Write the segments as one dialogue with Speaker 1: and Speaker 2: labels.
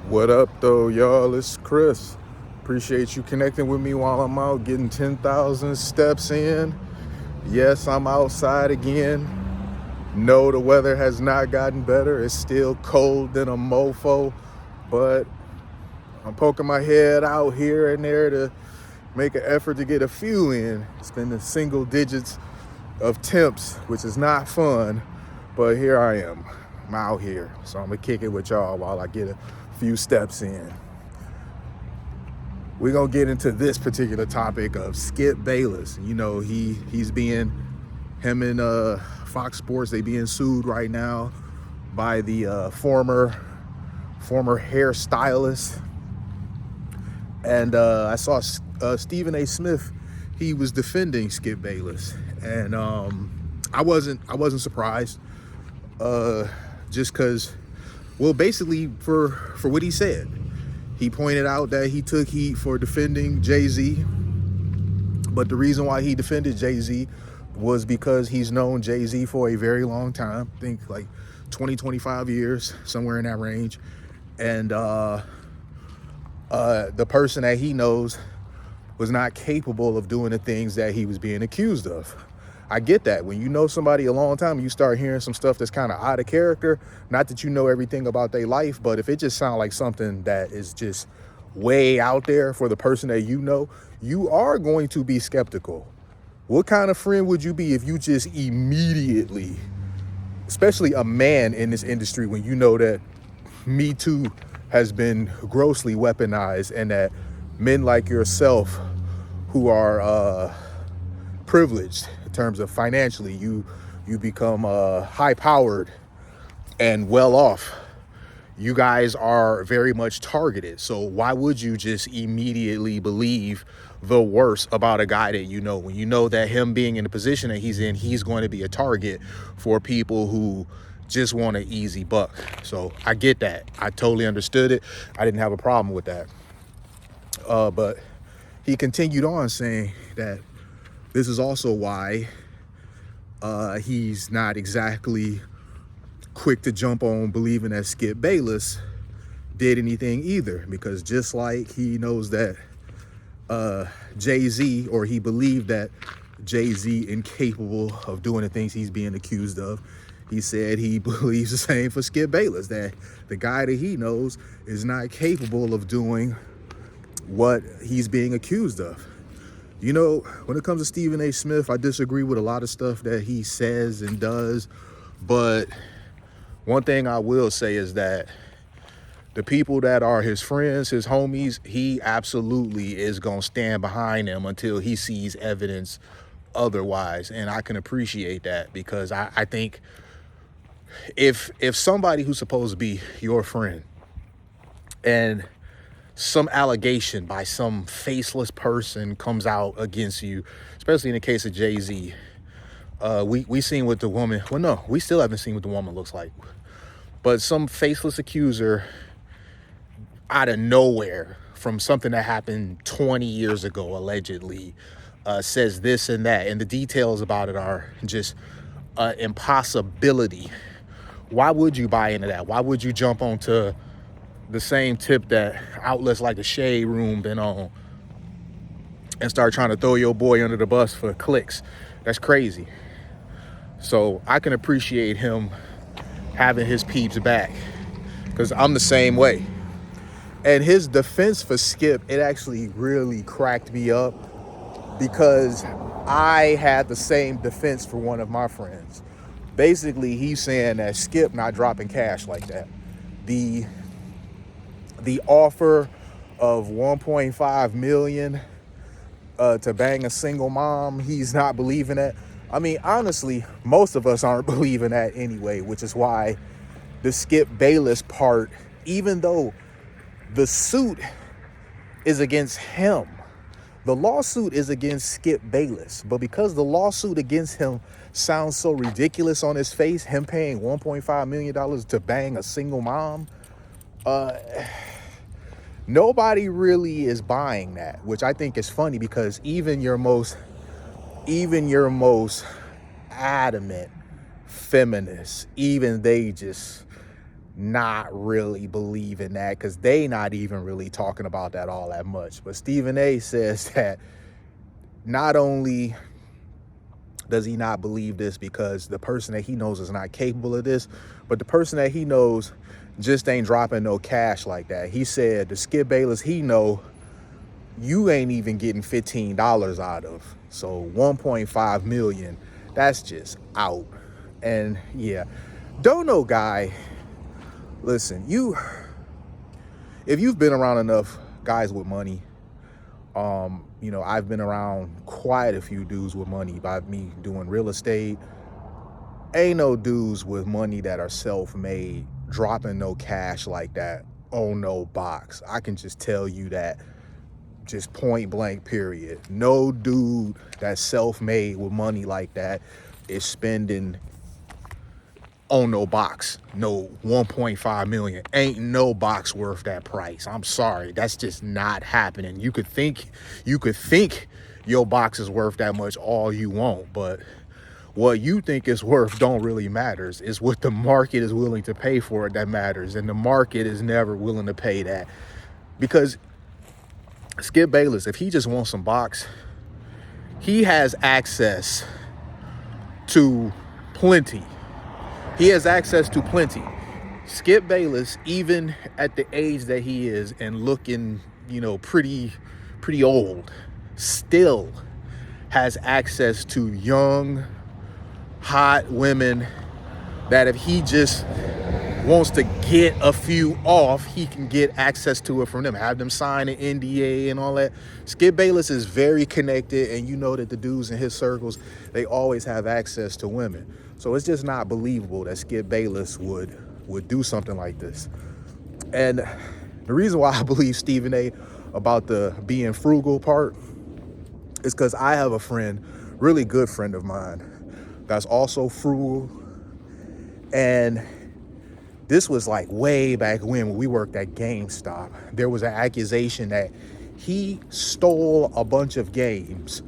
Speaker 1: What up, though, y'all? It's Chris. Appreciate you connecting with me while I'm out getting 10,000 steps in. Yes, I'm outside again. No, the weather has not gotten better. It's still cold than a mofo, but I'm poking my head out here and there to make an effort to get a few in. It's been the single digits of temps, which is not fun, but here I am. I'm out here, so I'm gonna kick it with y'all while I get a few steps in. We're gonna get into this particular topic of Skip Bayless. You know, him and Fox Sports, they being sued right now by the former hairstylist. And I saw Stephen A. Smith. He was defending Skip Bayless, and I wasn't surprised. Just because, well, basically for what he said. He pointed out that he took heat for defending Jay-Z, but the reason why he defended Jay-Z was because he's known Jay-Z for a very long time. I think like 20, 25 years, somewhere in that range. And the person that he knows was not capable of doing the things that he was being accused of. I get that. When you know somebody a long time, you start hearing some stuff that's kind of out of character. Not that you know everything about their life, but if it just sounds like something that is just way out there for the person that you know, you are going to be skeptical. What kind of friend would you be if you just immediately, especially a man in this industry, when you know that Me Too has been grossly weaponized and that men like yourself who are privileged in terms of financially, you become high powered and well off, you guys are very much targeted. So why would you just immediately believe the worst about a guy that you know, when you know that him being in the position that he's in, he's going to be a target for people who just want an easy buck? So I get that. I totally understood it. I didn't have a problem with that. But he continued on saying that this is also why he's not exactly quick to jump on believing that Skip Bayless did anything either, because just like he knows that Jay-Z, or he believed that Jay-Z incapable of doing the things he's being accused of, he said he believes the same for Skip Bayless, that the guy that he knows is not capable of doing what he's being accused of. You know, when it comes to Stephen A. Smith, I disagree with a lot of stuff that he says and does, but one thing I will say is that the people that are his friends, his homies, he absolutely is going to stand behind them until he sees evidence otherwise. And I can appreciate that, because I think if somebody who's supposed to be your friend and some allegation by some faceless person comes out against you, especially in the case of Jay-Z, we seen what the woman, well, no, we still haven't seen what the woman looks like, but some faceless accuser out of nowhere from something that happened 20 years ago, allegedly, says this and that, and the details about it are just impossibility. Why would you buy into that? Why would you jump onto the same tip that outlets like the Shade Room been on and start trying to throw your boy under the bus for clicks? That's crazy. So I can appreciate him having his peeps back, because I'm the same way. And his defense for Skip, it actually really cracked me up, because I had the same defense for one of my friends. Basically, he's saying that Skip not dropping cash like that. The offer of 1.5 million to bang a single mom, he's not believing that. I mean, honestly, most of us aren't believing that anyway, which is why the Skip Bayless part, even though the suit is against him, the lawsuit is against Skip Bayless, but because the lawsuit against him sounds so ridiculous on his face, him paying $1.5 million to bang a single mom, nobody really is buying that, which I think is funny, because even your most adamant feminists, even they just not really believing that, because they not even really talking about that all that much. But Stephen A says that not only does he not believe this because the person that he knows is not capable of this, but the person that he knows just ain't dropping no cash like that. He said the Skip Bayless he know, you ain't even getting $15 out of. So 1.5 million, that's just out. And yeah, Dono guy, listen, if you've been around enough guys with money, I've been around quite a few dudes with money by me doing real estate. Ain't no dudes with money that are self-made dropping no cash like that on no box. I can just tell you that, just point blank period. No dude that's self-made with money like that is spending on no box, no 1.5 million. Ain't no box worth that price. I'm sorry, that's just not happening. You could think your box is worth that much all you want, but what you think it's worth don't really matters. It's what the market is willing to pay for it that matters, and the market is never willing to pay that. Because Skip Bayless, if he just wants some box, he has access to plenty. He has access to plenty. Skip Bayless, even at the age that he is and looking, pretty old, still has access to young, hot women that if he just wants to get a few off, he can get access to it from them, have them sign an NDA and all that. Skip Bayless is very connected, and you know that the dudes in his circles, they always have access to women. So it's just not believable that Skip Bayless would do something like this. And the reason why I believe Stephen A about the being frugal part is because I have a friend, really good friend of mine, that's also frugal. And this was like way back when we worked at GameStop. There was an accusation that he stole a bunch of games,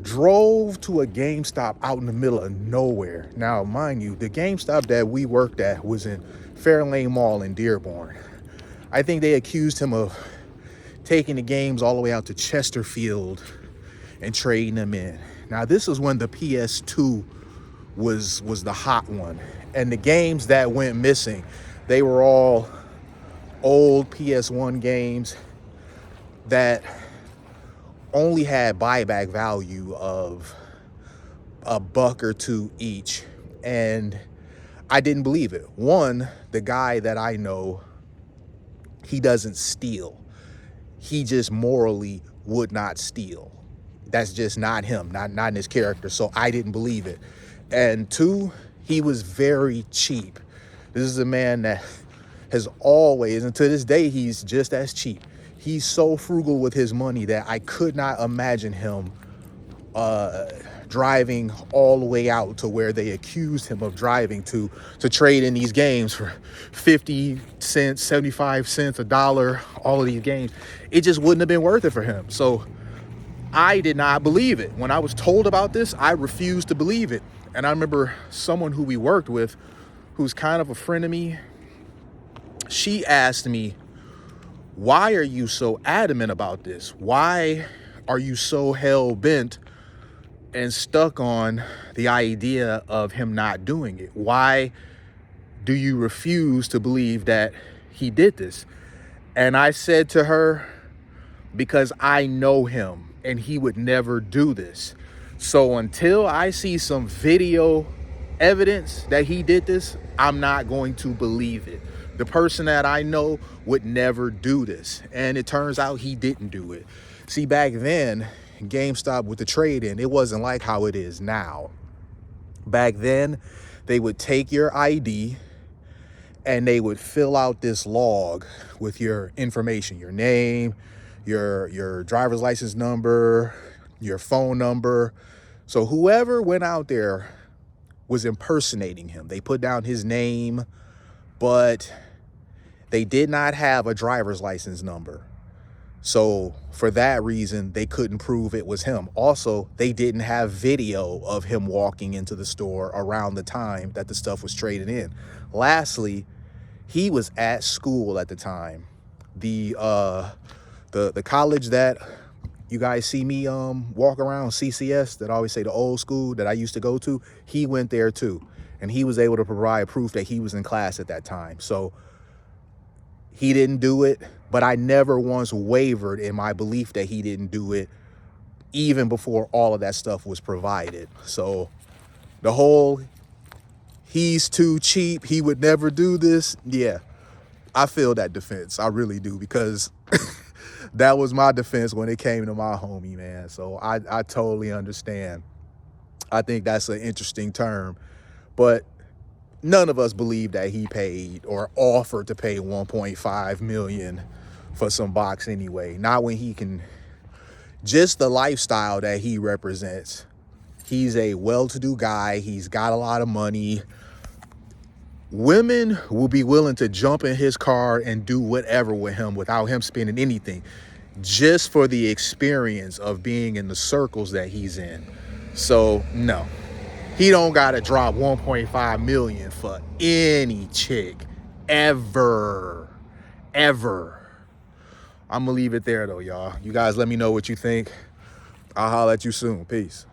Speaker 1: drove to a GameStop out in the middle of nowhere. Now, mind you, the GameStop that we worked at was in Fairlane Mall in Dearborn. I think they accused him of taking the games all the way out to Chesterfield and trading them in. Now, this is when the PS2 was the hot one. And the games that went missing, they were all old PS1 games that only had buyback value of $1 or $2 each. And I didn't believe it. One, the guy that I know, he doesn't steal. He just morally would not steal. That's just not him, not in his character. So I didn't believe it. And two, he was very cheap. This is a man that has always, and to this day, he's just as cheap. He's so frugal with his money that I could not imagine him driving all the way out to where they accused him of driving to trade in these games for 50 cents, 75 cents, $1, all of these games. It just wouldn't have been worth it for him. So I did not believe it. When I was told about this, I refused to believe it. And I remember someone who we worked with, who's kind of a friend of me, she asked me, why are you so adamant about this? Why are you so hell-bent and stuck on the idea of him not doing it? Why do you refuse to believe that he did this? And I said to her, because I know him and he would never do this. So until I see some video evidence that he did this, I'm not going to believe it. The person that I know would never do this. And it turns out he didn't do it. See, back then, GameStop with the trade-in, it wasn't like how it is now. Back then, they would take your ID and they would fill out this log with your information, your name, your driver's license number, your phone number. So whoever went out there was impersonating him. They put down his name, but they did not have a driver's license number. So for that reason, they couldn't prove it was him. Also, they didn't have video of him walking into the store around the time that the stuff was traded in. Lastly, He was at school at the time. The college that you guys see me walk around, CCS, that I always say the old school that I used to go to, he went there too. And he was able to provide proof that he was in class at that time. So he didn't do it, but I never once wavered in my belief that he didn't do it, even before all of that stuff was provided. So the whole, he's too cheap, he would never do this, yeah, I feel that defense. I really do, because that was my defense when it came to my homie, man. So I totally understand. I think that's an interesting term, but none of us believe that he paid or offered to pay 1.5 million for some box anyway. Not when he can, just the lifestyle that he represents. He's a well-to-do guy. He's got a lot of money. Women will be willing to jump in his car and do whatever with him without him spending anything, just for the experience of being in the circles that he's in. So no, he don't gotta drop 1.5 million for any chick ever. I'm gonna leave it there though, y'all. You guys let me know what you think. I'll holler at you soon. Peace.